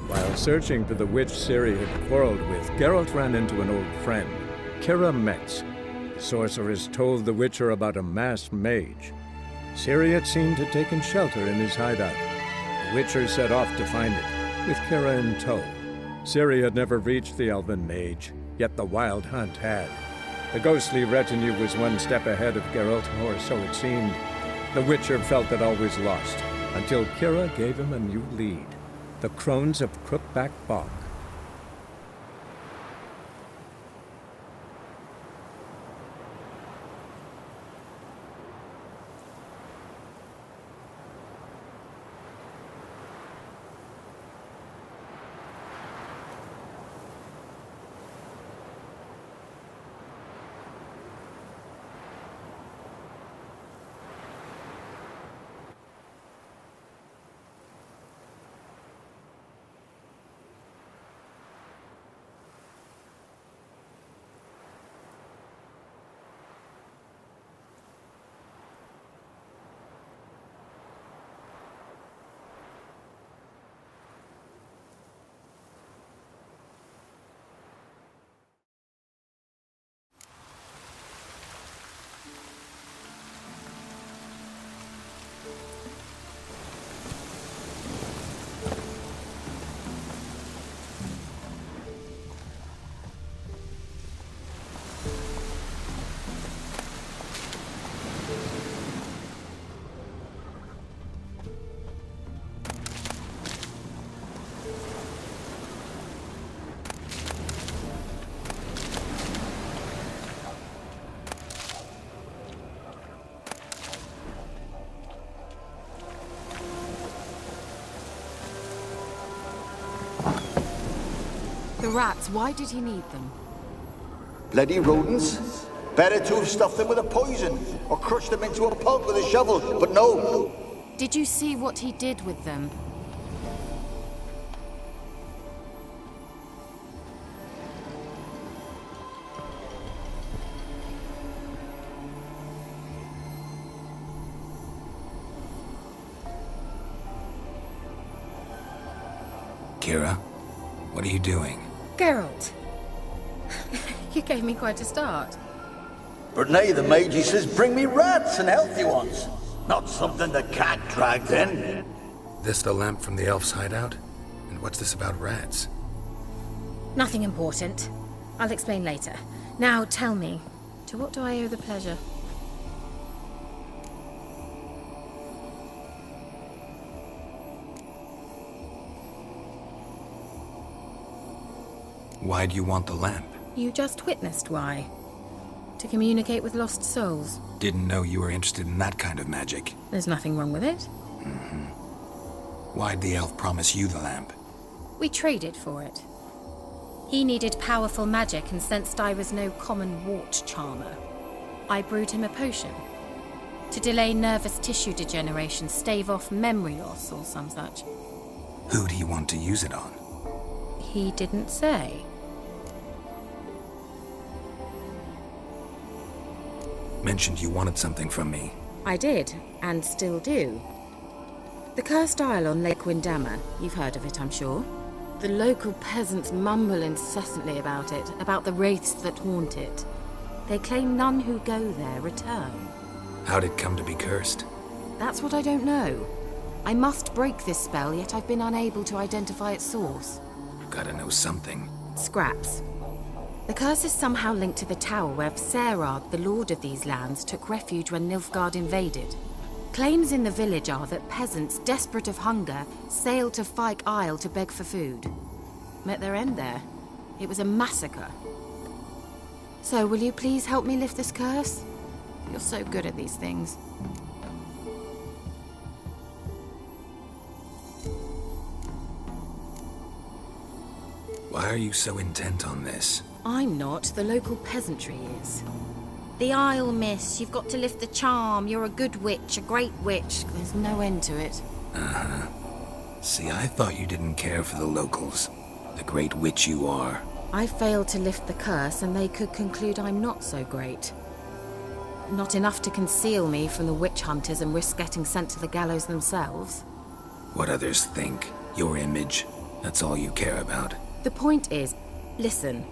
While searching for the witch Ciri had quarreled with, Geralt ran into an old friend, Kira Metz. The sorceress told the Witcher about a masked mage. Ciri had seemed to have taken shelter in his hideout. The Witcher set off to find it, with Kira in tow. Ciri had never reached the elven mage, yet the Wild Hunt had. The ghostly retinue was one step ahead of Geralt, or so it seemed. The Witcher felt that all was lost, until Kira gave him a new lead. The Crones of Crookback Bog. The rats, why did he need them? Bloody rodents. Better to have stuffed them with a poison, or crushed them into a pulp with a shovel, but no. Did you see what he did with them? Kira, what are you doing? Geralt! You gave me quite a start. But nay, the mage, he says, bring me rats and healthy ones. Not something the cat dragged in. This the lamp from the elf's hideout? And what's this about rats? Nothing important. I'll explain later. Now tell me, to what do I owe the pleasure? Why do you want the lamp? You just witnessed why. To communicate with lost souls. Didn't know you were interested in that kind of magic. There's nothing wrong with it. Why'd the elf promise you the lamp? We traded for it. He needed powerful magic and sensed I was no common wart charmer. I brewed him a potion. To delay nervous tissue degeneration, stave off memory loss or some such. Who'd he want to use it on? He didn't say. Mentioned you wanted something from me. I did, and still do. The Cursed Isle on Lake Windammer, you've heard of it, I'm sure. The local peasants mumble incessantly about it, about the wraiths that haunt it. They claim none who go there return. How'd it come to be cursed? That's what I don't know. I must break this spell, yet I've been unable to identify its source. Gotta know something. Scraps. The curse is somehow linked to the tower where Serad, the lord of these lands, took refuge when Nilfgaard invaded. Claims in the village are that peasants, desperate of hunger, sailed to Fyke Isle to beg for food. Met their end there. It was a massacre. So, will you please help me lift this curse? You're so good at these things. Why are you so intent on this? I'm not. The local peasantry is. The Isle, miss. You've got to lift the charm. You're a good witch, a great witch. There's no end to it. See, I thought you didn't care for the locals. The great witch you are. I failed to lift the curse, and they could conclude I'm not so great. not enough to conceal me from the witch hunters and risk getting sent to the gallows themselves. What others think, your image, that's all you care about. The point is, listen,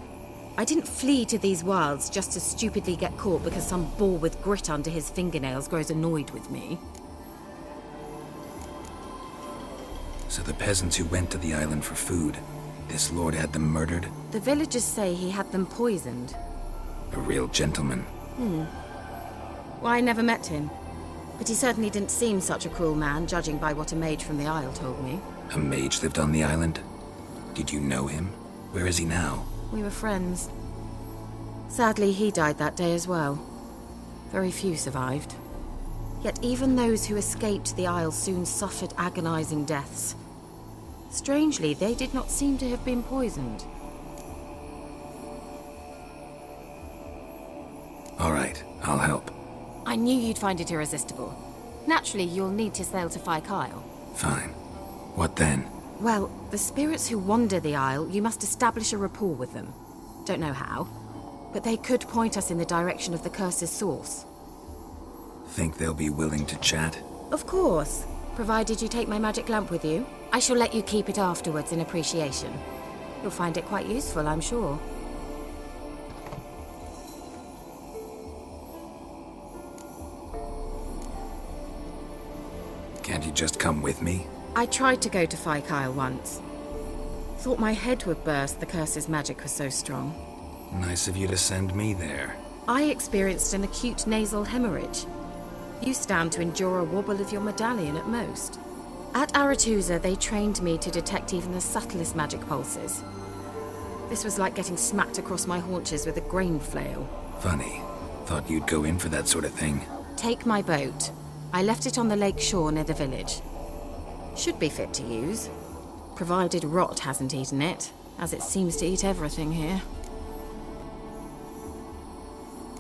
I didn't flee to these wilds just to stupidly get caught because some boar with grit under his fingernails grows annoyed with me. So the peasants who went to the island for food, this lord had them murdered? The villagers say he had them poisoned. A real gentleman. Well, I never met him. But he certainly didn't seem such a cruel man, judging by what a mage from the Isle told me. A mage lived on the island? Did you know him? Where is he now? We were friends. Sadly, he died that day as well. Very few survived. Yet even those who escaped the Isle soon suffered agonizing deaths. Strangely, they did not seem to have been poisoned. All right, I'll help. I knew you'd find it irresistible. Naturally, you'll need to sail to Fyke Isle. Fine. What then? Well, the spirits who wander the Isle, you must establish a rapport with them. Don't know how, but they could point us in the direction of the curse's source. Think they'll be willing to chat? Of course, provided you take my magic lamp with you. I shall let you keep it afterwards in appreciation. You'll find it quite useful, I'm sure. Can't you just come with me? I tried to go to Fyke Isle once. Thought my head would burst, the curse's magic was so strong. Nice of you to send me there. I experienced an acute nasal hemorrhage. You stand to endure a wobble of your medallion at most. At Aretusa, they trained me to detect even the subtlest magic pulses. This was like getting smacked across my haunches with a grain flail. Funny. Thought you'd go in for that sort of thing. Take my boat. I left it on the lake shore near the village. Should be fit to use, provided rot hasn't eaten it, as it seems to eat everything here.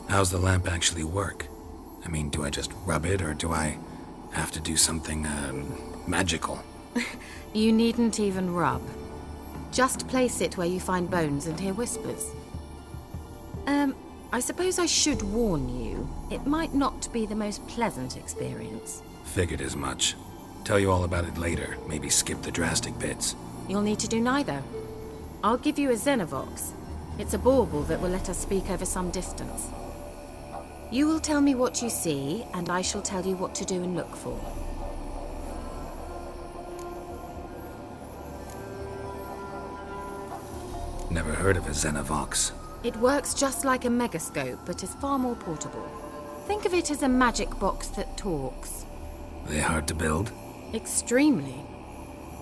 How's the lamp actually work? I mean, do I just rub it, or do I have to do something, magical? You needn't even rub. Just place it where you find bones and hear whispers. I suppose I should warn you, it might not be the most pleasant experience. Figured as much. Tell you all about it later, maybe skip the drastic bits. You'll need to do neither. I'll give you a Xenovox. It's a bauble that will let us speak over some distance. You will tell me what you see, and I shall tell you what to do and look for. Never heard of a Xenovox. It works just like a megascope, but is far more portable. Think of it as a magic box that talks. They hard to build? Extremely.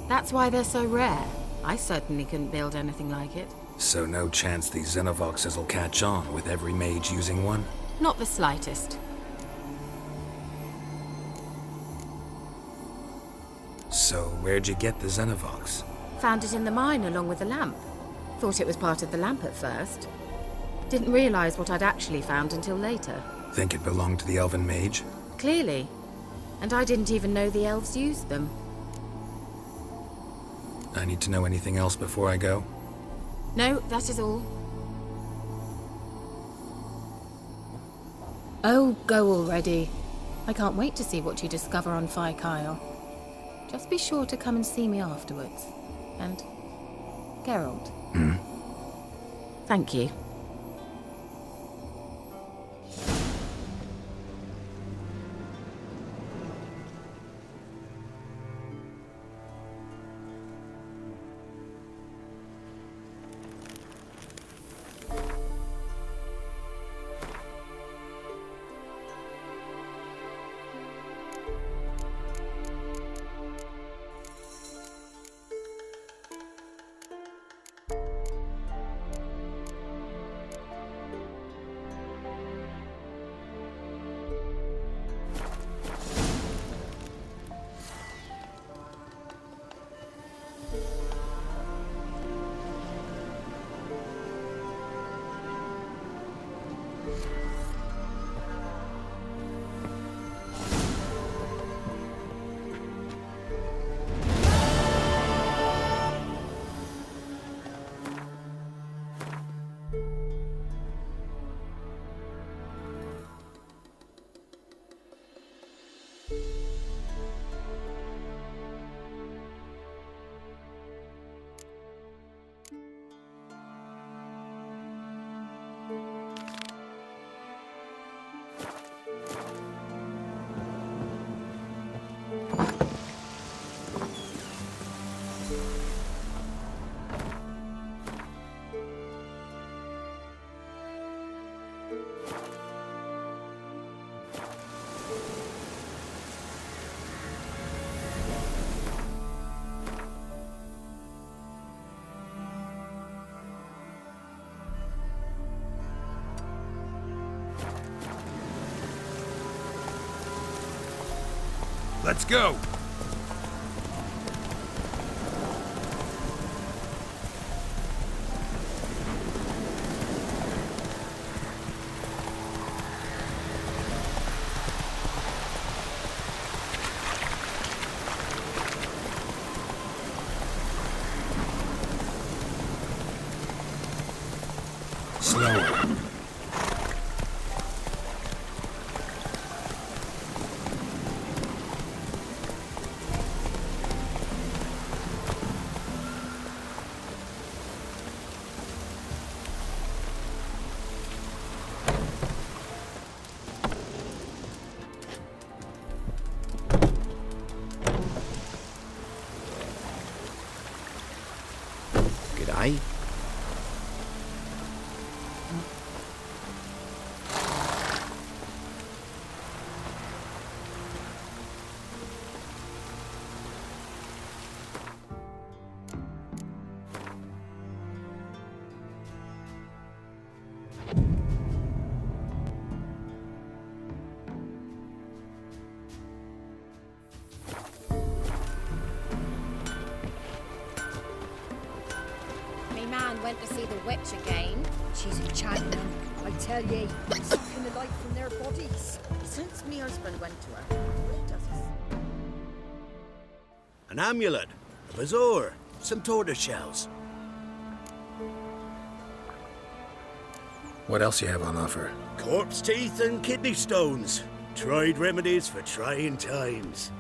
That's why they're so rare. I certainly couldn't build anything like it. So no chance these Xenovoxes will catch on with every mage using one? Not the slightest. So where'd you get the Xenovox? Found it in the mine along with the lamp. Thought it was part of the lamp at first. Didn't realize what I'd actually found until later. Think it belonged to the elven mage? Clearly. And I didn't even know the elves used them. I need to know anything else before I go? No, that is all. Oh, go already. I can't wait to see what you discover on Fyke Isle. Just be sure to come and see me afterwards. And Geralt. Thank you. Let's go! Slower. G'day. Me man went to see the witch again. She's enchanting, I tell ye, sucking the life from their bodies. Since me husband went to her, what does it? An amulet, a bazaar, some tortoise shells. What else you have on offer? Corpse teeth and kidney stones. Tried remedies for trying times.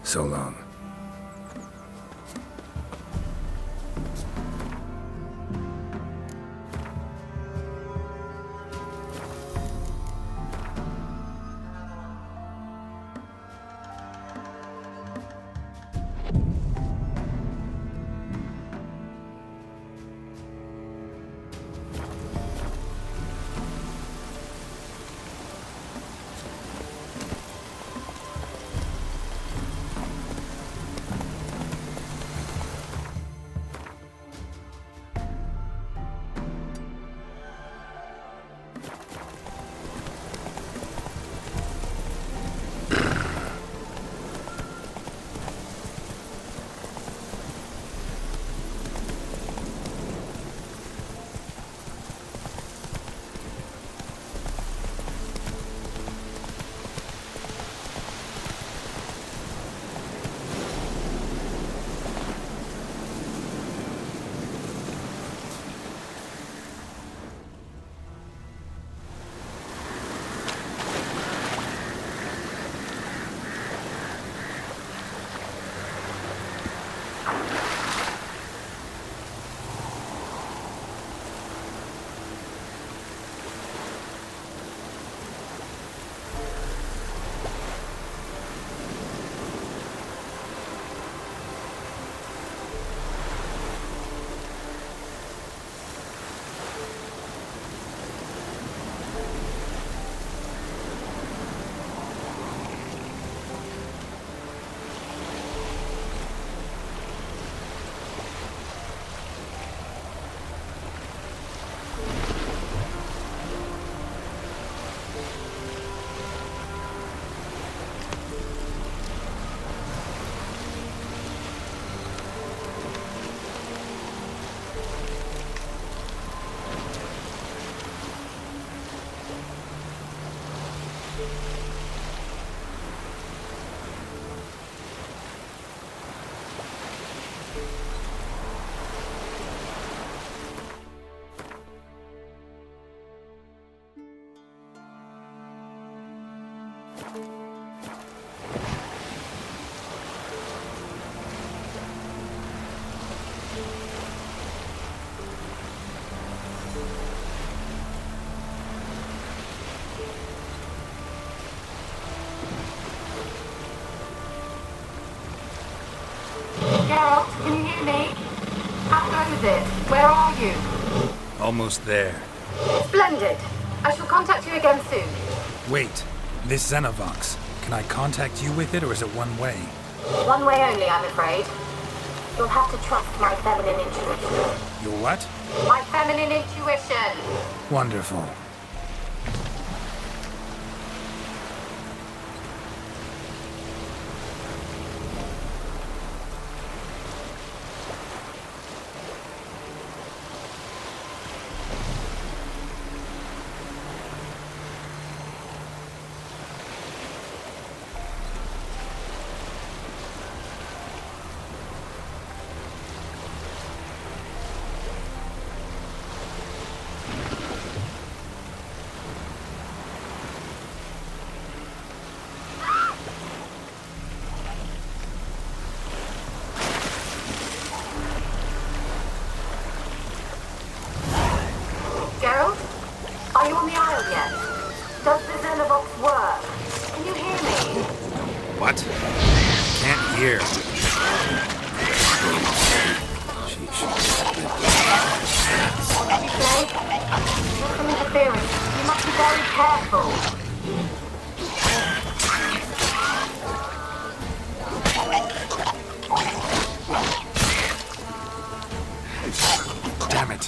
So long. Can you hear me? How goes it? Where are you? Almost there. Splendid. I shall contact you again soon. Wait, this Xenovox. Can I contact you with it, or is it one way? One way only, I'm afraid. You'll have to trust my feminine intuition. Your what? My feminine intuition. Wonderful. Geralt? Are you on the Isle yet? Does the Xenovox work? Can you hear me? What? Can't hear. Sheesh. Blade? There's some interference. You must be very careful. Damn it.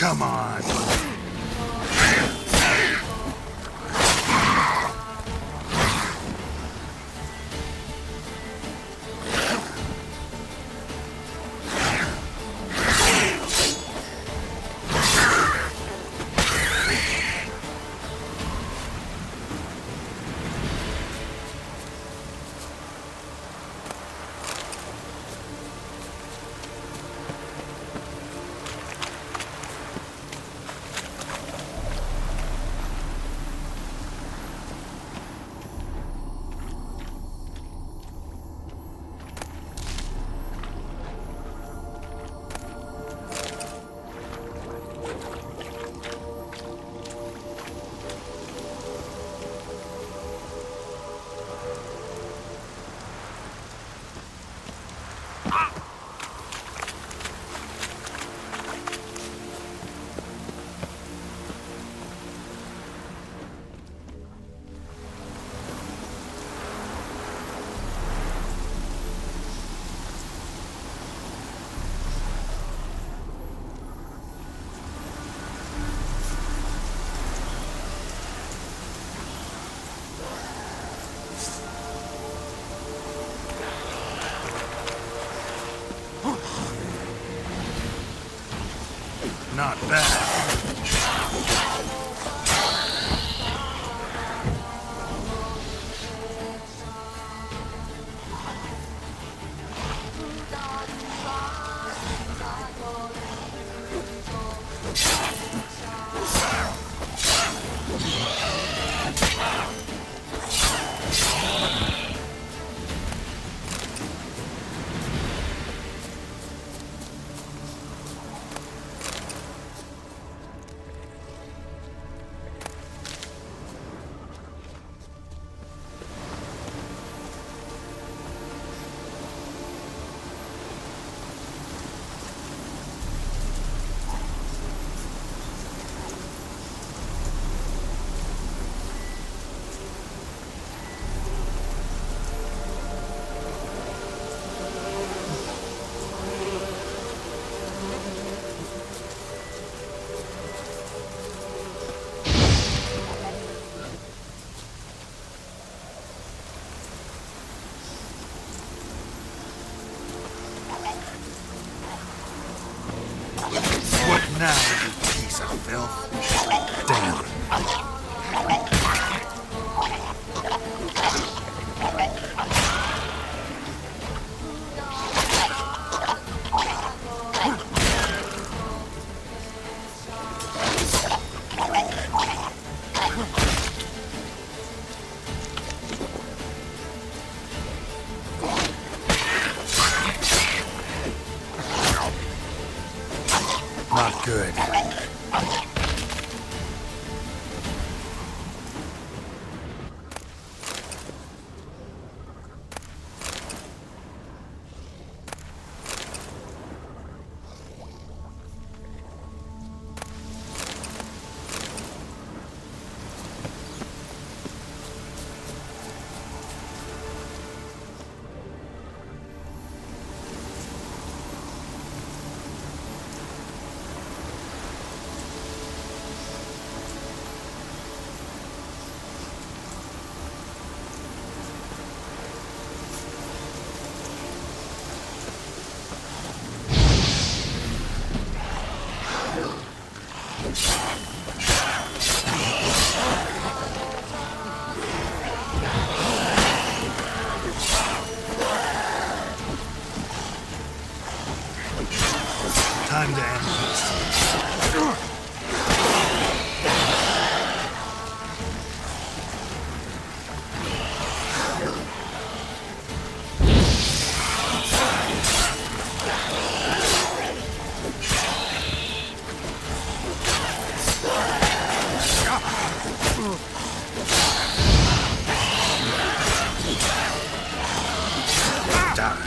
Come on. Not bad. Now, you piece of filth. Down. Not good. Time to end this. Die.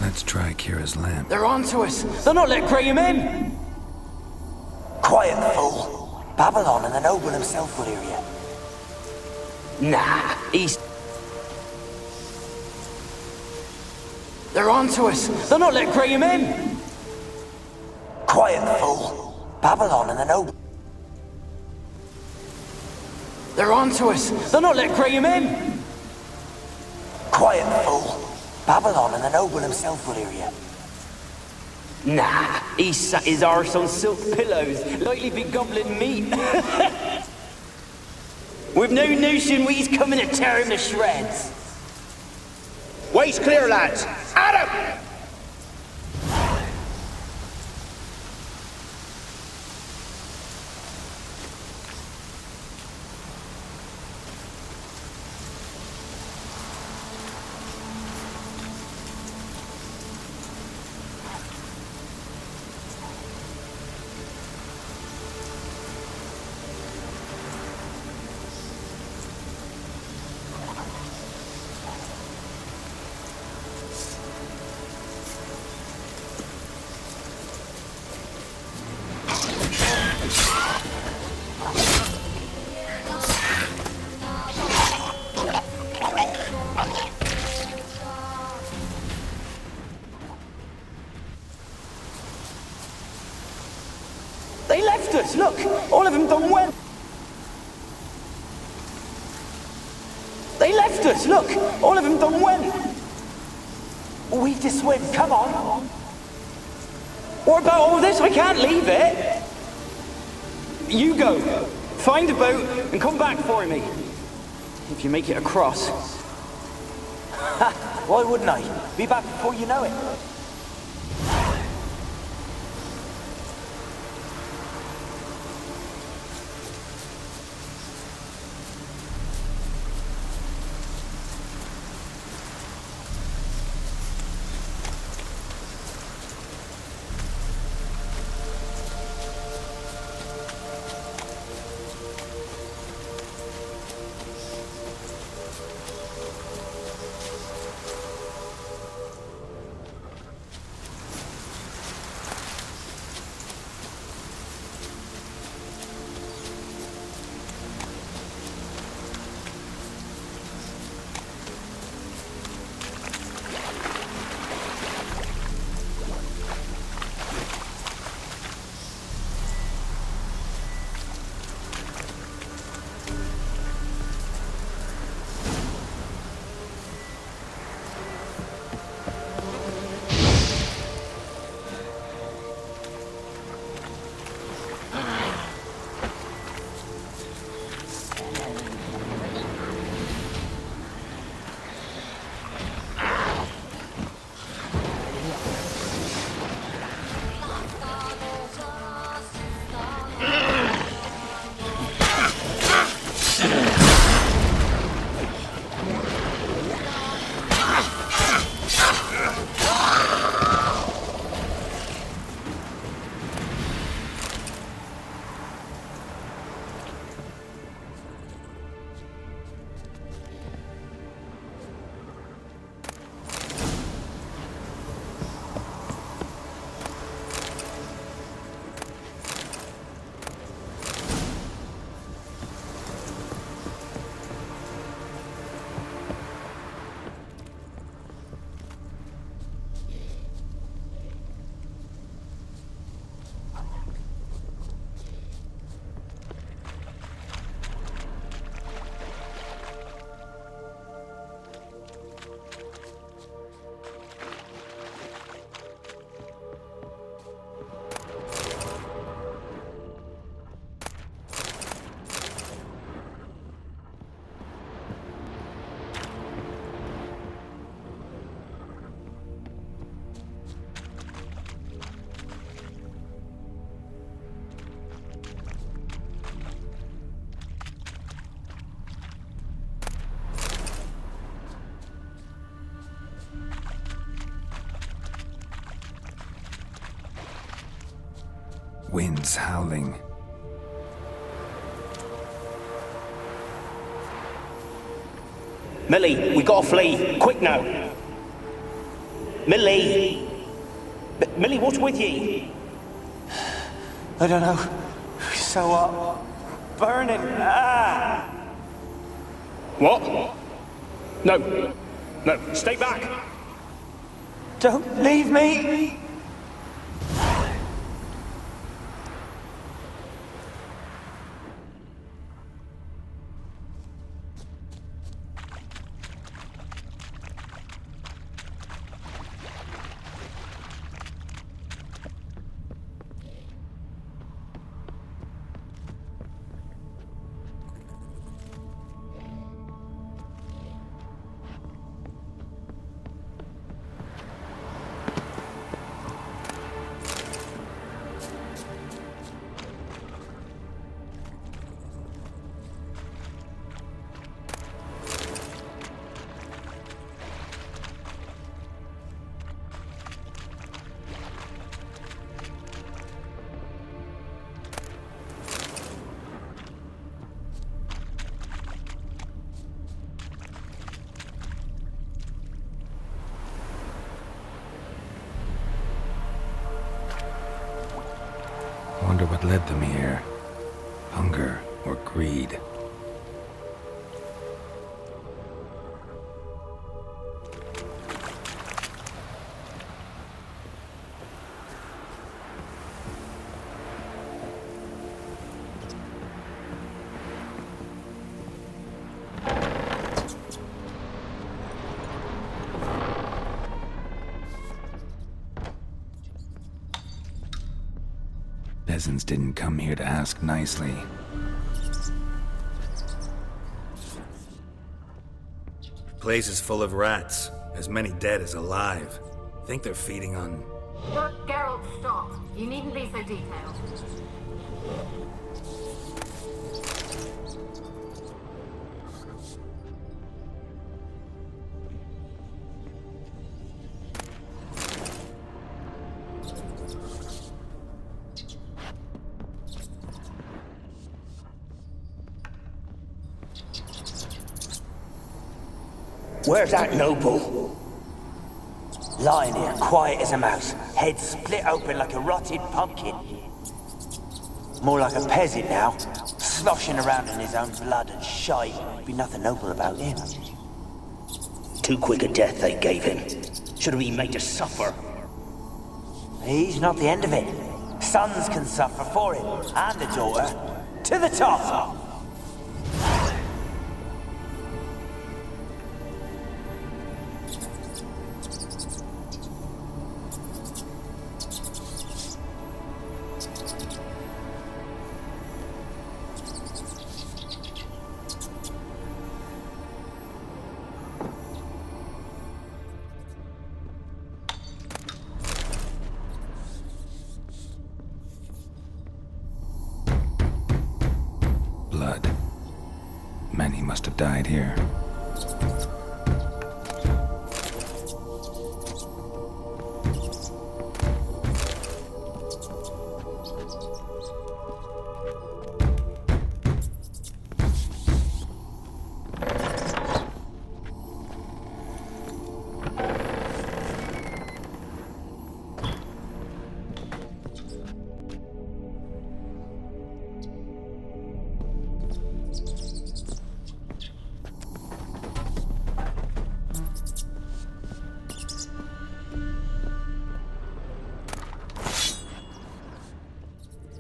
Let's try Kira's lamp. They're onto us! They'll not let Graham in! Quiet, fool. Babylon and the noble himself will hear you. Nah, he's... They're onto us! They'll not let Graham in! Quiet, fool. Babylon and the noble... They're onto us! They'll not let Graham in! Quiet, fool. Babylon and the noble himself will hear you. Nah, he sat his arse on silk pillows, likely be gobbling meat. We've no notion we's coming to tear him to shreds. Way's clear, lads. Adam! They left us, look! All of them done went. They left us, look! All of them done went. We've to swim, come on. What about all this? I can't leave it. You go. Find a boat and come back for me. If you make it across. Why wouldn't I? Be back before you know it. Winds howling. Millie, we gotta flee. Quick now. Millie! Millie, what's with ye? I don't know. So burning. Ah! What? No. No, stay back. Don't leave me! Wonder what led them here. Hunger or greed. peasants didn't come here to ask nicely. Place is full of rats. As many dead as alive. Think they're feeding on... Look, Geralt, stop. You needn't be so detailed. Where's that noble? Lying here, quiet as a mouse, head split open like a rotted pumpkin. More like a peasant now, sloshing around in his own blood and shite. Be nothing noble about him. Too quick a death they gave him. Should have been made to suffer. He's not the end of it. Sons can suffer for him, and a daughter. To the top! Blood. Many must have died here.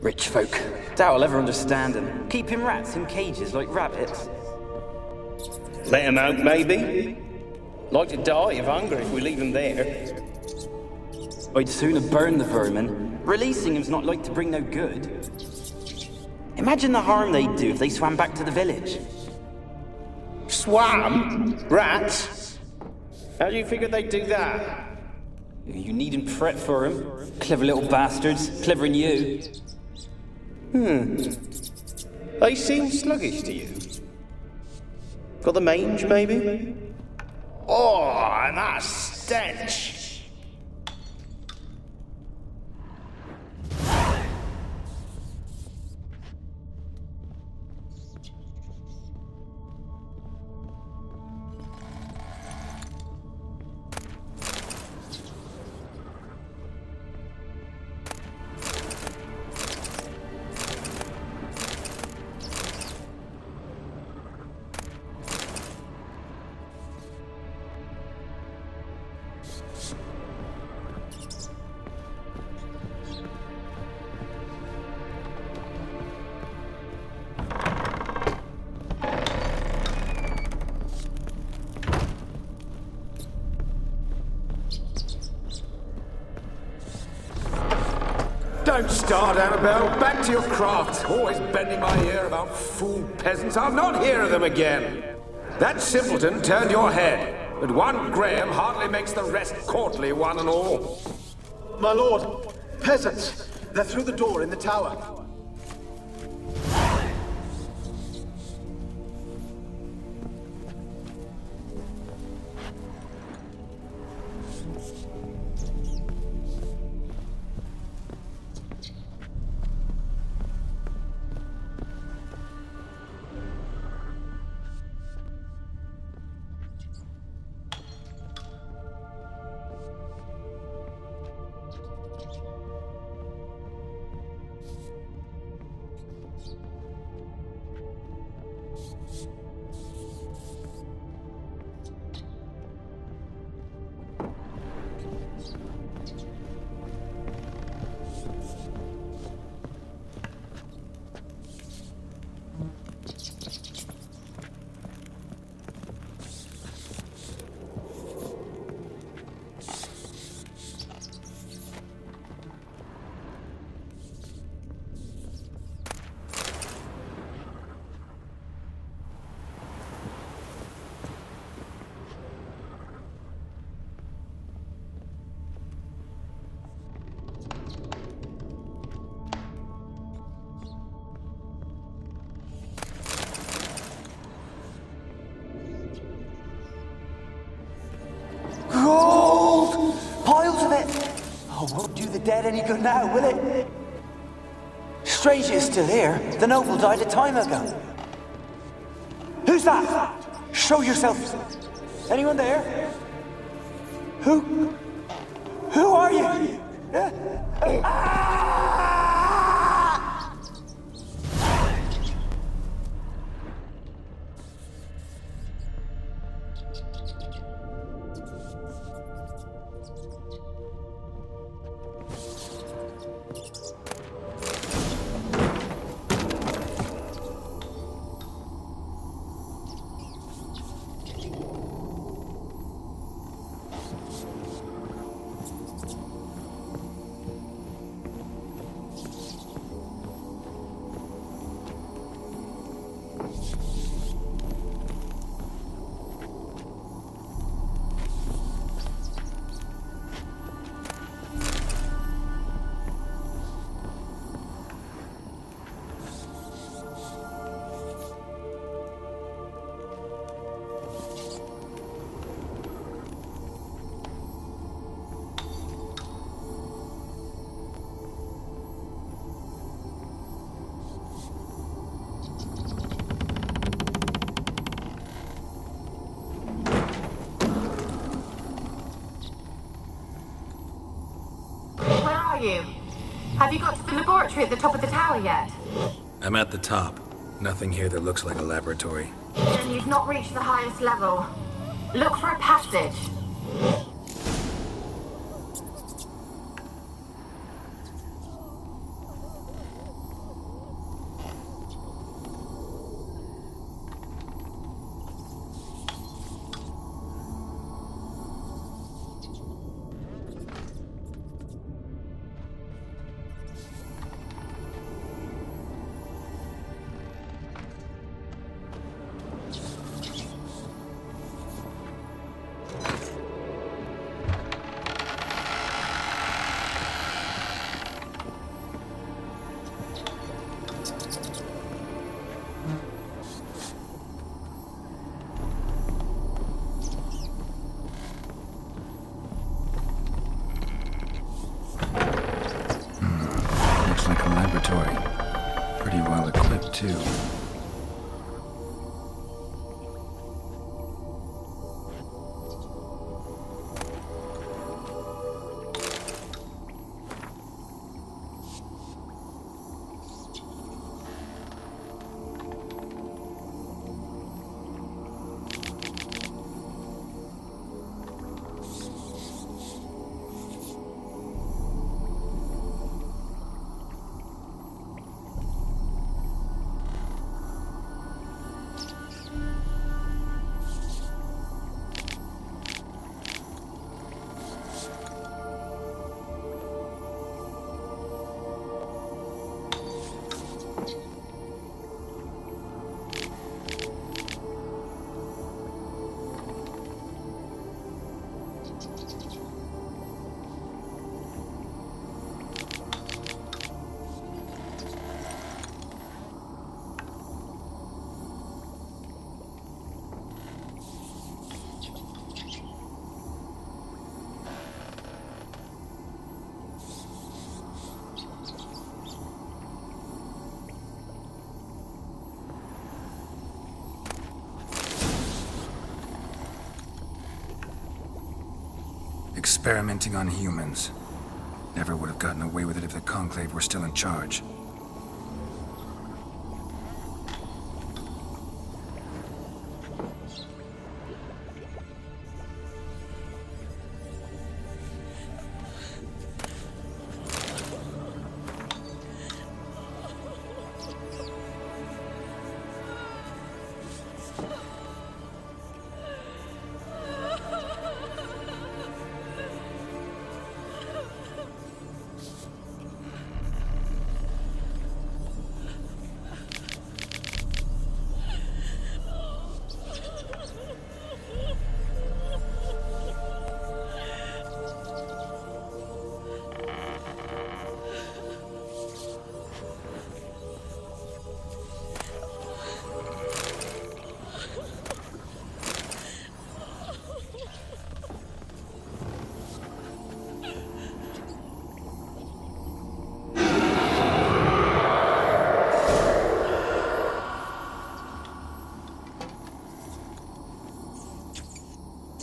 Rich folk. Doubt I'll ever understand them. Keeping rats in cages like rabbits. Let him out, maybe? Like to die of hunger if we leave him there. I'd sooner burn the vermin. Releasing him's not like to bring no good. Imagine the harm they'd do if they swam back to the village. Swam? Rats? How do you figure they'd do that? You needn't fret for him. Clever little bastards. Clever than you. They seem sluggish to you. Got the mange, maybe? Oh, and that stench! Don't start, Annabelle. Back to your craft. Always bending my ear about fool peasants. I'll not hear of them again. That simpleton turned your head, but one Graham hardly makes the rest courtly, one and all. My lord, peasants. They're through the door in the tower. the dead any good now, will it? Strange it's still here. The noble died a time ago. Who's that? Show yourself. Anyone there? Who are you? Have you got to the laboratory at the top of the tower yet? I'm at the top. Nothing here that looks like a laboratory. Then you've not reached the highest level. Look for a passage. Pretty well equipped, too. Experimenting on humans. Never would have gotten away with it if the Conclave were still in charge.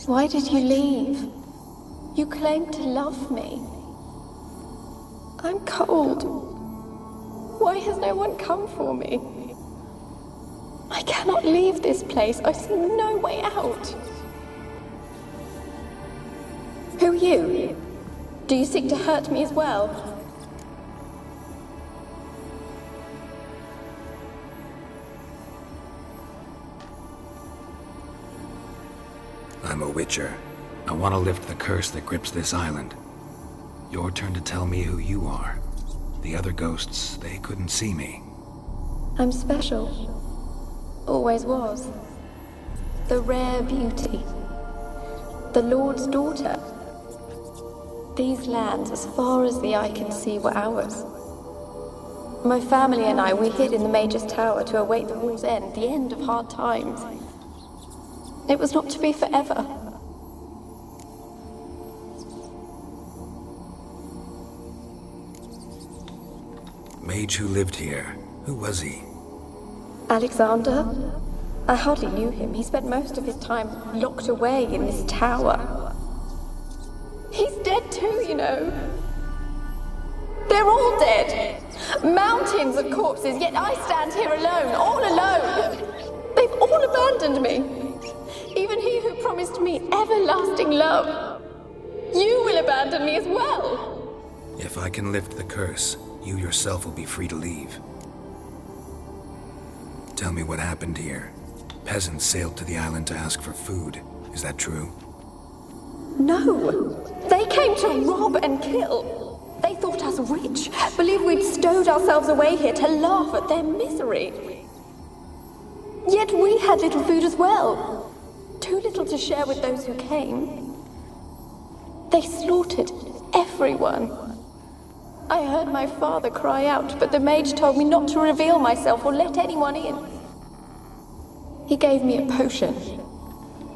Why did you leave? You claimed to love me. I'm cold. Why has no one come for me? I cannot leave this place. I see no way out. Who are you? Do you seek to hurt me as well? I'm a Witcher. I want to lift the curse that grips this island. Your turn to tell me who you are. The other ghosts, they couldn't see me. I'm special. Always was. The rare beauty. The Lord's daughter. These lands, as far as the eye can see, were ours. My family and I, we hid in the Mage's Tower to await the war's end, the end of hard times. It was not to be forever. Mage who lived here. Who was he? Alexander? I hardly knew him. He spent most of his time locked away in this tower. He's dead too, you know. They're all dead. Mountains of corpses, yet I stand here alone, all alone. They've all abandoned me. Even he who promised me everlasting love. You will abandon me as well. If I can lift the curse, you yourself will be free to leave. Tell me what happened here. Peasants sailed to the island to ask for food. Is that true? No. They came to rob and kill. They thought us rich, believed we'd stowed ourselves away here to laugh at their misery. Yet we had little food as well. Too little to share with those who came. They slaughtered everyone. I heard my father cry out, but the mage told me not to reveal myself or let anyone in. He gave me a potion.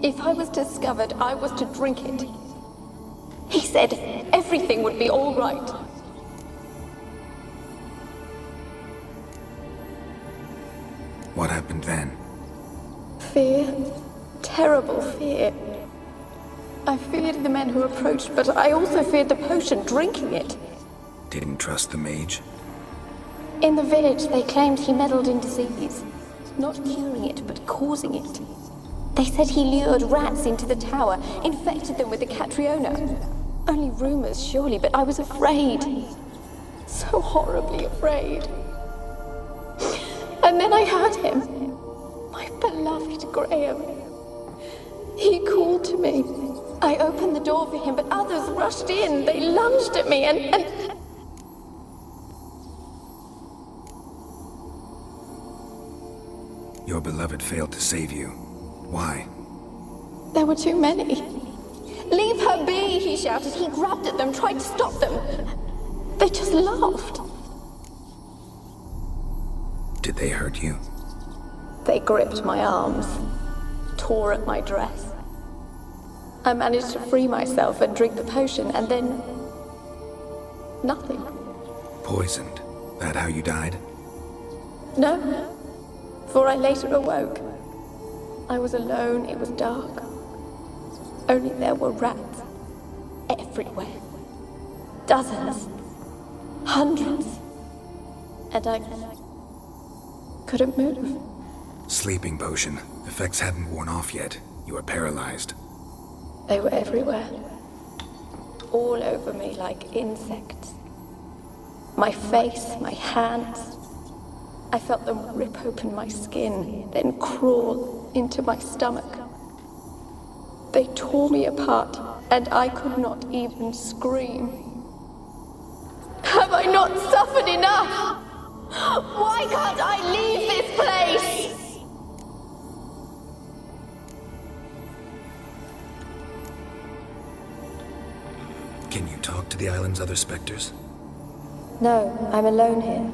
If I was discovered, I was to drink it. He said everything would be all right. What happened then? Fear. Terrible fear. I feared the men who approached, but I also feared the potion, drinking it. Didn't trust the mage? In the village, they claimed he meddled in disease. Not curing it, but causing it. They said he lured rats into the tower, infected them with the Catriona. Only rumors, surely, but I was afraid. So horribly afraid. And then I heard him. My beloved Graham. He called to me. I opened the door for him, but others rushed in. They lunged at me and... Your beloved failed to save you. Why? There were too many. Leave her be, he shouted. He grabbed at them, tried to stop them. They just laughed. Did they hurt you? They gripped my arms, tore at my dress. I managed to free myself and drink the potion, and then... nothing. Poisoned? That how you died? No. For I later awoke. I was alone, it was dark. Only there were rats. Everywhere. Dozens. Hundreds. And I couldn't move. Sleeping potion. Effects hadn't worn off yet. You were paralyzed. They were everywhere. All over me like insects. My face, my hands. I felt them rip open my skin, then crawl into my stomach. They tore me apart, and I could not even scream. Have I not suffered enough? Why can't I leave this place? Can you talk to the island's other specters? No, I'm alone here.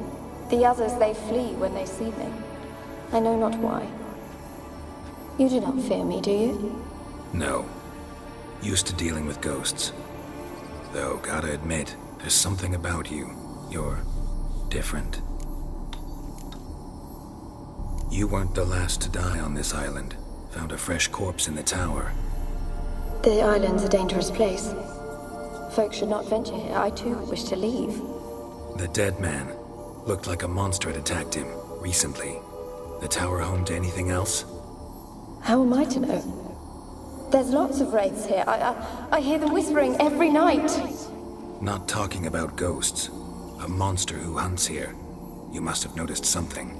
The others, they flee when they see me. I know not why. You do not fear me, do you? No. Used to dealing with ghosts. Though, gotta admit, there's something about you. You're different. You weren't the last to die on this island. Found a fresh corpse in the tower. The island's a dangerous place. Folks should not venture here. I too wish to leave. The dead man. Looked like a monster had attacked him, recently. The tower home to anything else? How am I to know? There's lots of wraiths here. I hear them whispering every night. Not talking about ghosts. A monster who hunts here. You must have noticed something.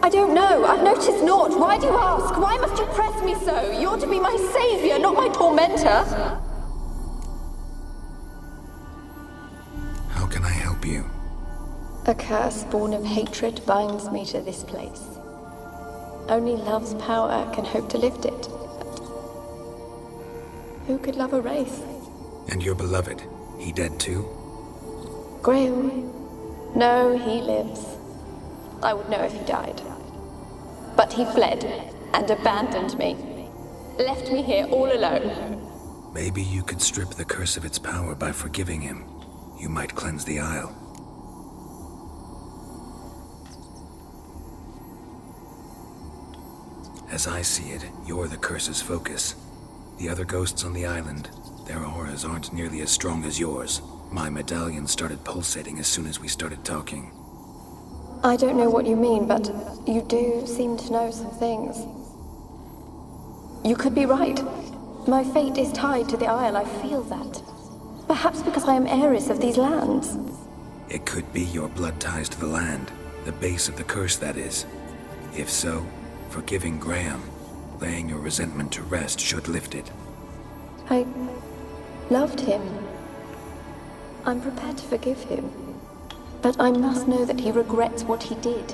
I don't know. I've noticed naught. Why do you ask? Why must you press me so? You're to be my savior, not my tormentor. How can I help you? A curse born of hatred binds me to this place. Only love's power can hope to lift it. But who could love a wraith? And your beloved, he dead too? Graham? No, he lives. I would know if he died. But he fled and abandoned me. Left me here all alone. Maybe you could strip the curse of its power by forgiving him. You might cleanse the Isle. As I see it, you're the curse's focus. The other ghosts on the island, their auras aren't nearly as strong as yours. My medallion started pulsating as soon as we started talking. I don't know what you mean, but you do seem to know some things. You could be right. My fate is tied to the Isle, I feel that. Perhaps because I am heiress of these lands. It could be your blood ties to the land, the base of the curse, that is. If so, forgiving Graham, laying your resentment to rest should lift it. I loved him. I'm prepared to forgive him. But I must know that he regrets what he did.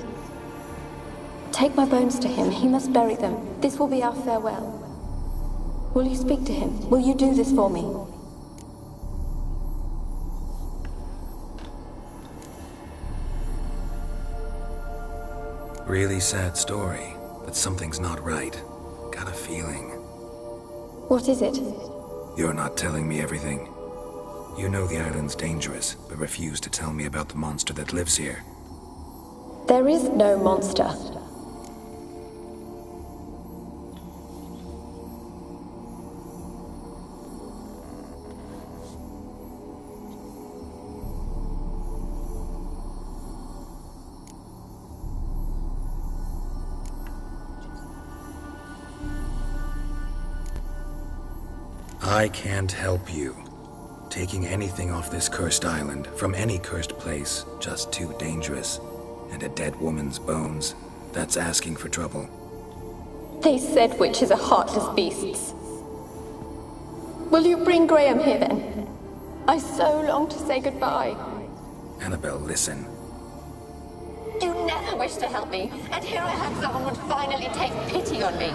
Take my bones to him. He must bury them. This will be our farewell. Will you speak to him? Will you do this for me? Really sad story, but something's not right. Got a feeling. What is it? You're not telling me everything. You know the island's dangerous, but refuse to tell me about the monster that lives here. There is no monster. I can't help you. Taking anything off this cursed island, from any cursed place, just too dangerous. And a dead woman's bones, that's asking for trouble. They said witches are heartless beasts. Will you bring Graham here then? I so long to say goodbye. Annabelle, listen. You never wished to help me, and here I have someone would finally take pity on me.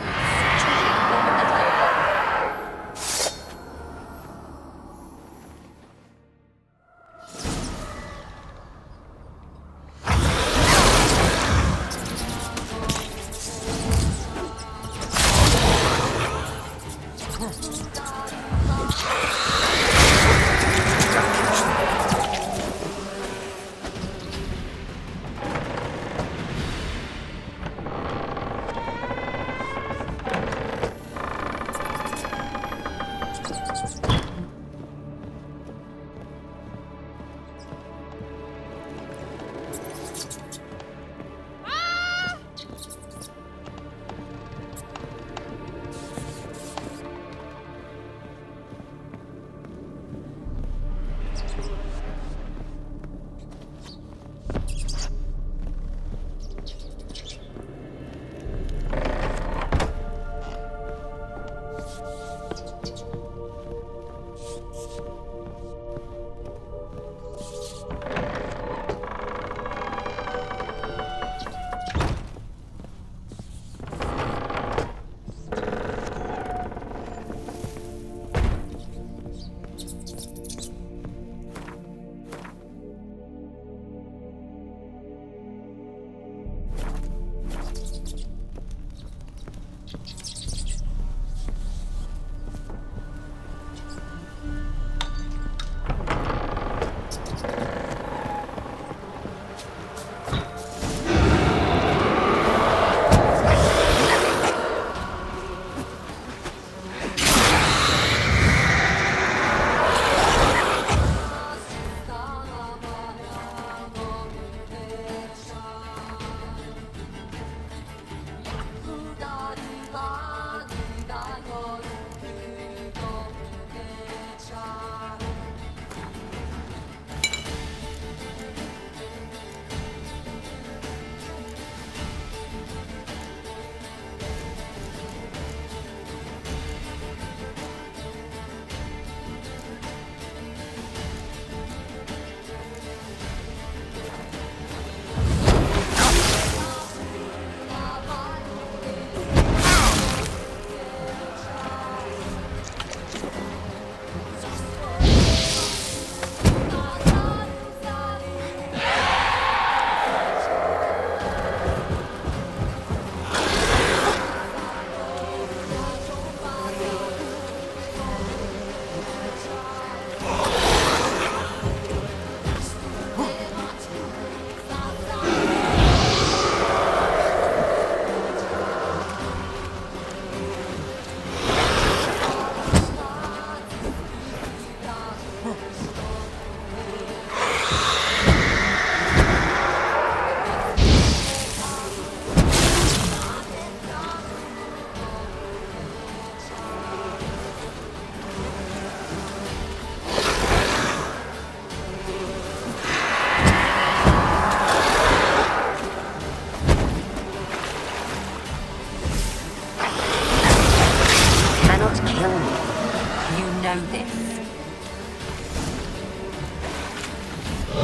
know this.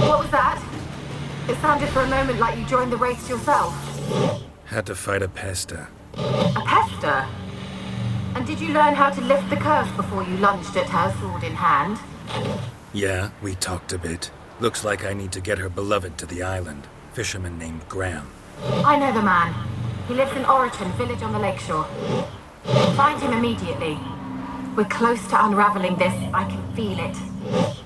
What was that? It sounded for a moment like you joined the race yourself. Had to fight a pester. A pester? And did you learn how to lift the curse before you lunged at her, sword in hand? Yeah, we talked a bit. Looks like I need to get her beloved to the island. Fisherman named Graham. I know the man. He lives in Oriton, village on the lakeshore. Find him immediately. We're close to unraveling this. I can feel it.